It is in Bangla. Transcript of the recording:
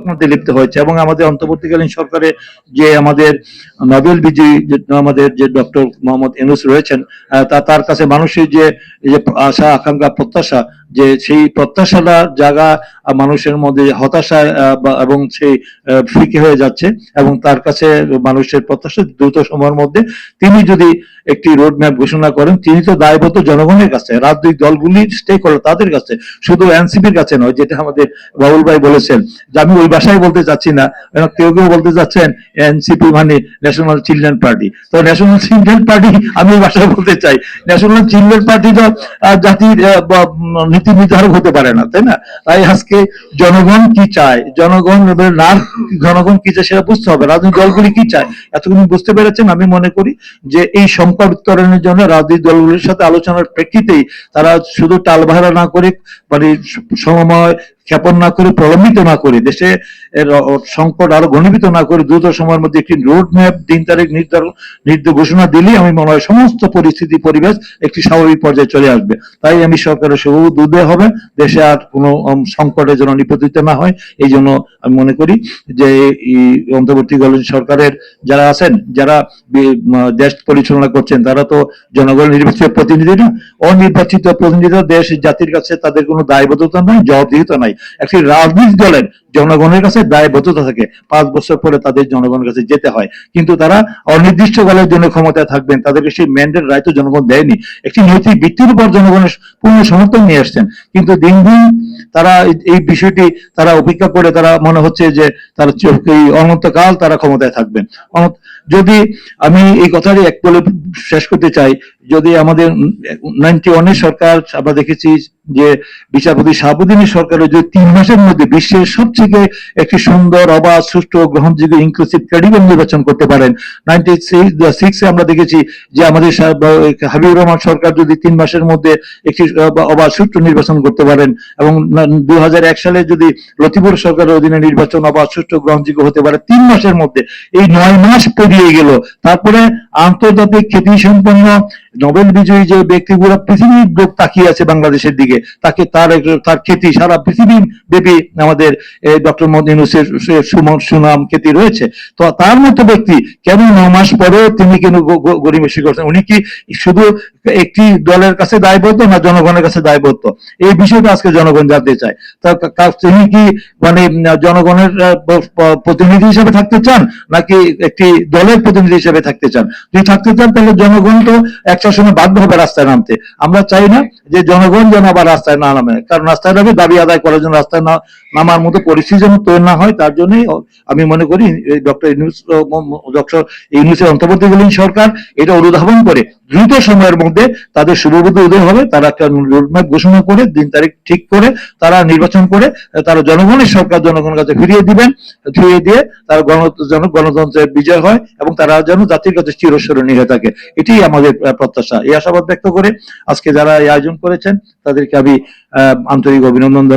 মধ্যে লিপ্ত হয়েছে এবং আমাদের অন্তর্বর্তীকালীন সরকারে যে আমাদের নোবেল বিজয়ী আমাদের যে ডক্টর মোহাম্মদ ইউনূস রয়েছেন, তার কাছে মানুষের যে এই যে আশা আকাঙ্ক্ষা প্রত্যাশা, যে সেই প্রত্যাশাটা জায়গা মানুষের মধ্যে হতাশা এবং সেই ফিকে হয়ে যাচ্ছে এবং তার কাছে মানুষের প্রত্যাশা দ্রুত সময়ের মধ্যে তিনি যদি একটি রোড ম্যাপ ঘোষণা করেন, তিনি তো দায়বদ্ধ জনগণের কাছে, রাজনৈতিক দলগুলির স্টেক হোল্ডার তাদের কাছে, শুধু এনসিপির কাছে নয়, যেটা আমাদের বাবুল ভাই বলেছেন যে আমি ওই ভাষায় বলতে চাচ্ছি না, কেউ কেউ বলতে চাচ্ছেন এনসিপি মানে ন্যাশনাল চিলড্রেন পার্টি। তো ন্যাশনাল চিলড্রেন পার্টি আমি ওই ভাষায় বলতে চাই, ন্যাশনাল চিলড্রেন পার্টি তো জাতির নীতি নির্ধারক হতে পারে না, তাই না? তাই আজকে জনগণ কি চায়, জনগণ কি চায় সেটা বুঝতে হবে, রাজনৈতিক দলগুলি কি চায় এতক্ষণ বুঝতে পেরেছেন। আমি মনে করি যে এই সংকট উত্তরণের জন্য রাজনৈতিক দলগুলির সাথে আলোচনার প্রেক্ষিতেই তারা শুধু টালবাহারা না করে, মানে সময় ক্ষেপণ না করে, প্রলম্বিত না করে, দেশে সংকট আরো ঘনীভূত না করে দ্রুত সময়ের মধ্যে একটি রোড ম্যাপ দিন তারিখ ঘোষণা দিলেই আমি মনে হয় সমস্ত পরিস্থিতি পরিবেশ একটি স্বাভাবিক পর্যায়ে চলে আসবে। তাই আমি সরকারের সহযোগিতা দুধে হবে, দেশে আর কোনো সংকটের জন্য নিপতিত না হয়। এই জন্য আমি মনে করি যে অন্তর্বর্তীকালীন সরকারের যারা আছেন, যারা দেশ পরিচালনা করছেন, তারা তো জনগণ নির্বাচিত প্রতিনিধি না, অনির্বাচিত প্রতিনিধি দেশ জাতির কাছে তাদের কোনো দায়বদ্ধতা নাই, জবাবদিহিতা নাই। একটি রাজনৈতিক দলের জনগণের কাছে দায়বদ্ধতা থাকে, 5 বছর পরে তাদের জনগণের কাছে যেতে হয়, কিন্তু তারা অনির্দিষ্টকালের জন্য ক্ষমতায় থাকবেন, তাদেরকে সেই ম্যান্ডেট রায় তো জনগণ দেয়নি। একটি নৈতিক ভিত্তির উপর জনগণের পূর্ণ সমর্থন নিয়ে আসছেন, কিন্তু দিন দিন তারা এই বিষয়টি তারা উপেক্ষা করে, তারা মনে হচ্ছে যে তারা এই অনন্তকাল তারা ক্ষমতায় থাকবেন। যদি আমি এই কথাটি এক বলে শেষ করতে চাই, যদি আমাদের 91-এর সরকার আমরা দেখেছি যে বিচারপতি শাহাবুদ্দিনের সরকারের যে 3 মাসের মধ্যে বিশ্বের সবথেকে একটি সুন্দর, অবাধ, সুষ্ঠু, গ্রহণযোগ্য, ইনক্লুসিভ, ক্রেডিবল নির্বাচন করতে পারেন। 96-এ আমরা দেখেছি যে আমাদের হাবিবুর রহমান সরকার যদি 3 মাসের মধ্যে একটি অবাধ, সুষ্ঠু নির্বাচন করতে পারেন, এবং 2001 সালে যদি লতিফুর সরকারের অধীনে নির্বাচন অবাধ, সুষ্ঠু, গ্রহণযোগ্য হতে পারে 3 মাসের মধ্যে, এই 9 মাস পেরিয়ে গেল। তারপরে আন্তর্জাতিক খ্যাতি সম্পন্ন নোবেল বিজয়ী যে ব্যক্তিগুলো পৃথিবীর লোক তাকিয়ে আছে বাংলাদেশের দিকে, তাকে তার খ্যাতি সারা পৃথিবী ব্যাপী আমাদের ডক্টর মোহাম্মদ ইউনূসের সুনাম খ্যাতি রয়েছে। তো তার মতো ব্যক্তি কেন 9 মাস পরেও তিনি কেন গড়িমসি করছেন? উনি কি শুধু একটি দলের কাছে দায়বদ্ধ না জনগণের কাছে দায়বদ্ধ? এই বিষয়টা আজকে জনগণ জানতে চায়। তিনি কি মানে জনগণের প্রতিনিধি হিসেবে থাকতে চান, নাকি একটি দলের প্রতিনিধি হিসেবে থাকতে চান? যদি থাকতে চান তাহলে জনগণ তো একটা সময় বাধ্য হবে রাস্তায় নামতে। আমরা চাই না যে জনগণ যেন আবার রাস্তায় না নামে, কারণ রাস্তায় নামে দাবি আদায় করার জন্য রাস্তায় নামার মতো পরিস্থিতি যেন তৈরি না হয়, তার জন্যই আমি মনে করি ডক্টর ইউনূসের অন্তর্বর্তীকালীন সরকার এটা অনুধাবন করে দ্রুত সময়ের মধ্যে তাদের শুভবুদ্ধি উদয় হবে, তারা একটা রোডম্যাপ ঘোষণা করে দিন তারিখ ঠিক করে তারা নির্বাচন করে তারা জনগণের সরকার জনগণের কাছে ফিরিয়ে দিবেন, ফিরিয়ে দিয়ে তারা গণতন্ত্রের বিজয় হয় এবং তারা যেন জাতির কাছে চিরস্মরণীয় হয়ে থাকে। এটাই আমাদের প্রত্যাশা। এই আশাবাদ ব্যক্ত করে আজকে যারা এই আয়োজন করেছেন তাদেরকে আমি আন্তরিক অভিনন্দন।